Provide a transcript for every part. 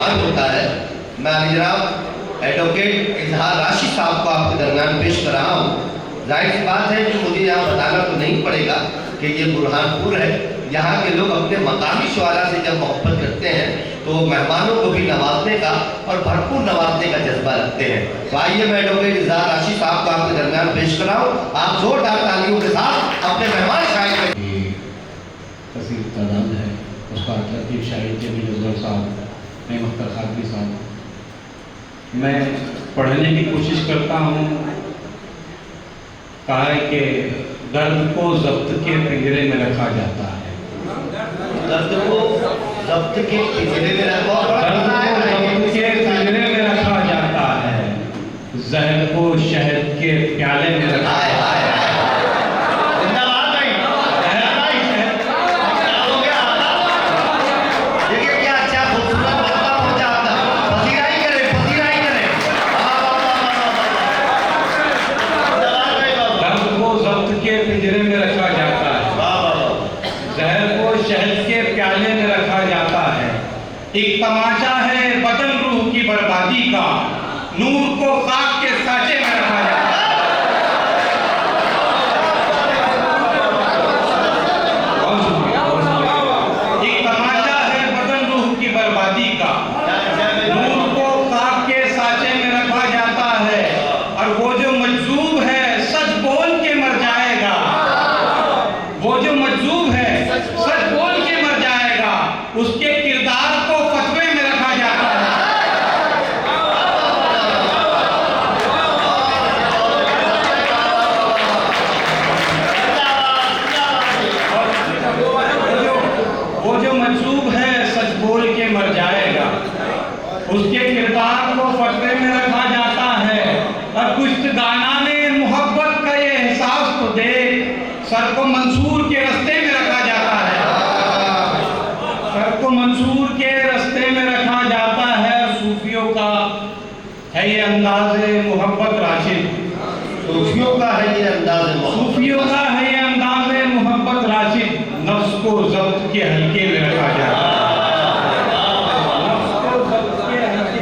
होता है। मैं जनाब एडवोकेट इजहार राशि साहब को आपके दरमियान पेश कर रहा हूँ। जाहिर सी बात है कि मुझे यहाँ बताना तो नहीं पड़ेगा कि ये बुरहानपुर है। यहाँ के लोग अपने मकामी शुआरा से जब मोहब्बत करते हैं तो मेहमानों को भी नवाजने का और भरपूर नवाजने का जज्बा रखते हैं। तो आइए मैं एडवोकेट इजहार राशि साहब को आपके दरमियान पेश कर रहा हूँ। आप जोरदार तालियों के साथ अपने मेहमान शायद कसीर तादाद है उसका लतीफ़ शाहिद जमील अजहर साहब, नईम अख्तर खादरी साहब। मैं पढ़ने की कोशिश करता हूँ। कहा है कि दर्द को जब्त के पिंजरे में रखा जाता है। दर्द को जब्त के पिंजरे में रखा जाता है। जहर को शहद के प्याले में रखा जाता है। पिंजरे में रखा जाता है, जहर को शहद के प्याले में रखा जाता है। एक तमाशा है बदन रूह की बर्बादी का, नूर को खाक के साँचे में रखा जाता है। एक तमाशा है बदन रूह की बर्बादी का, नूर को खाक के साँचे में रखा जाता है। और वो जो मजजूब है सच बोल के मर जाएगा, वो जो मजजूब है सच बोल के मर जाएगा, उसके किरदार को फतवे में रखा जाता है। वो जो मजजूब है सच बोल के मर जाएगा, उसके किरदार को फतवे में रखा जाता है। और कुछ गाना ने मोहब्बत का ये एहसास तो दे, सर को मंसूर के रास्ते में रखा जाता है। सर को मंसूर के रास्ते में रखा जाता है। सूफियों का है ये अंदाज़े मोहब्बत राशिद, सूफियों का है ये अंदाज़े सूफियों का है ये अंदाज़े मोहब्बत राशिद। नफ्स को जब्त के हल्के में रखा जाता है। नफ्स को जब्त के हल्के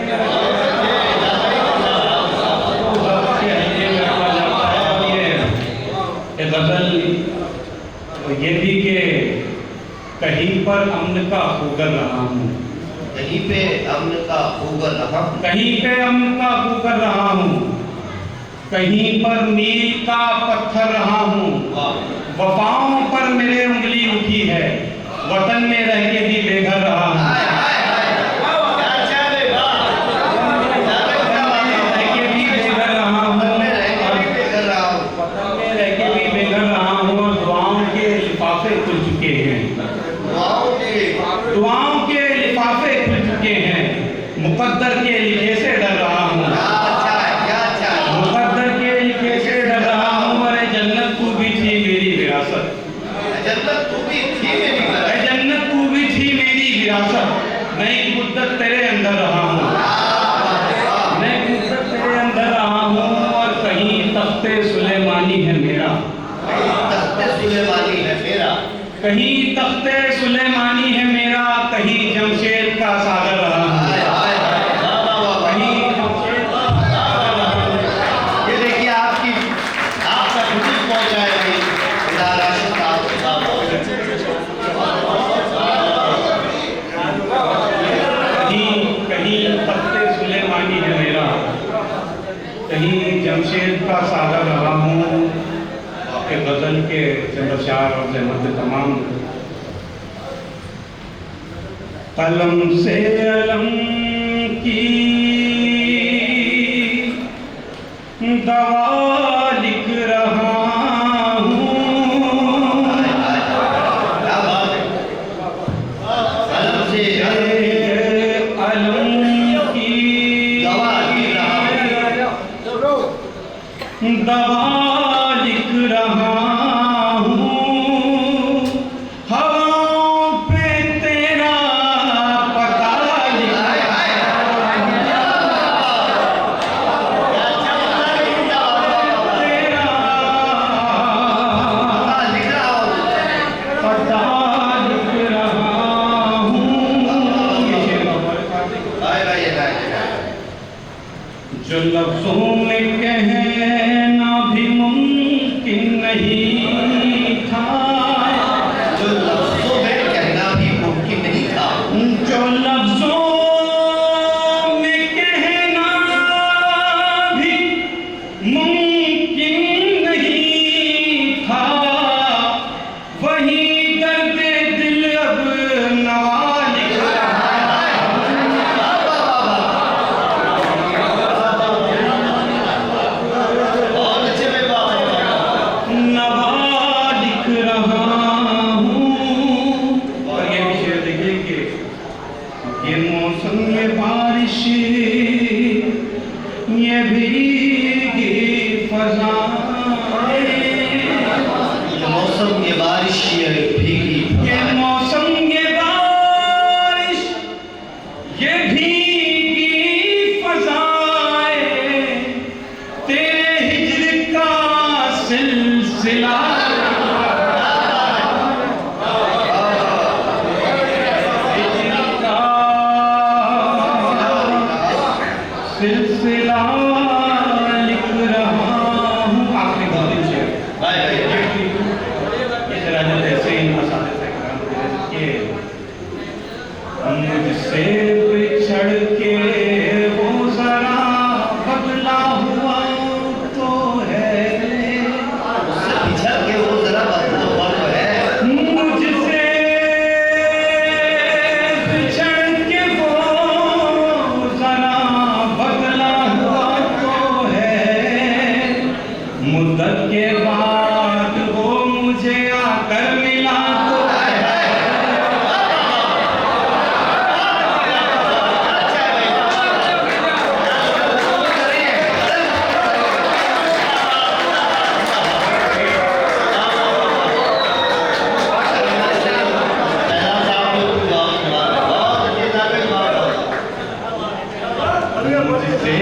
में रखा जाता है। गजल ये भी कि कहीं पर अमन का होकर रहा हूँ, कहीं पे अमन का होकर रहा हूँ, कहीं पे अमन का होकर रहा हूँ, कहीं पर मील का पत्थर रहा हूँ। वफाओं पर मेरे उंगली उठी है, वतन में रह के भी बेघर रहा हूँ। दुआओं के लिफाफे खुल चुके हैं, मुकद्दर के लिखे से डर रहा हूँ। मुकद्दर के लिखे से डर रहा हूँ। अरे जन्नत तू भी थी मेरी विरासत, जन्नत तू भी थी मेरी विरासत, जन्नत तू भी थी मेरी विरासत। मैं एक मुद्दत तेरे अंदर रहा हूँ, मैं एक मुद्दत तेरे अंदर रहा हूँ। और कहीं तख्ते सुलेमानी है मेरा, तख्ते सुलेमानी है मेरा, कहीं तख्ते सुलेमानी है मेरा, कहीं जमशेद का सागर रहा हूँ। कहीं जमशेद का सागर रहा हूँ। ये देखिए आपकी आपका खुशी पहुंचा है भाई इजहार राशि साहब। कहीं तख्ते सुलेमानी है मेरा, कहीं जमशेद का सागर रहा हूँ। आपके गजल के चंद अशआर और जहमत तमाम। कलम से अलम की दवा लिख रहा हूँ, कलम से अलम की दवा लिख रहा हूँ। हवाओं पे तेरा पता लिख रहा हूँ। तेरा पता लिख रहा हूँ। बताइए ना। जो लफ्जों में कहना भी मुमकिन नहीं था, जो लफ्जों में कहना भी मुमकिन नहीं था, जो लफ्जों में कहना भी मुमकिन नहीं था, वही दर्द दिल अब नवा लिख रहा, और अच्छे में नवा लिख रहा हूँ। और ये भी शेर देखिए कि ये मौसम में बारिश, ये भीगी फज़ाएं, मौसम ये बारिश ये भीगी, ये मौसम ये बारिश, ये भीगी फज़ाएं, तेरे हिज्र का सिलसिला, हिज्र का सिलसिला लिख रहा हूँ। आखिरी दो शेर ये जरा जब ऐसे ही मसाले से कि मुझसे बिछड़ के वो जरा बदला हुआ तो है, बिछड़ के वो जरा बदला हुआ तो है, मुझसे बिछड़ के वो जरा बदला हुआ तो है, मुद्दत के बाद वो मुझे आकर मिला तो मुझसे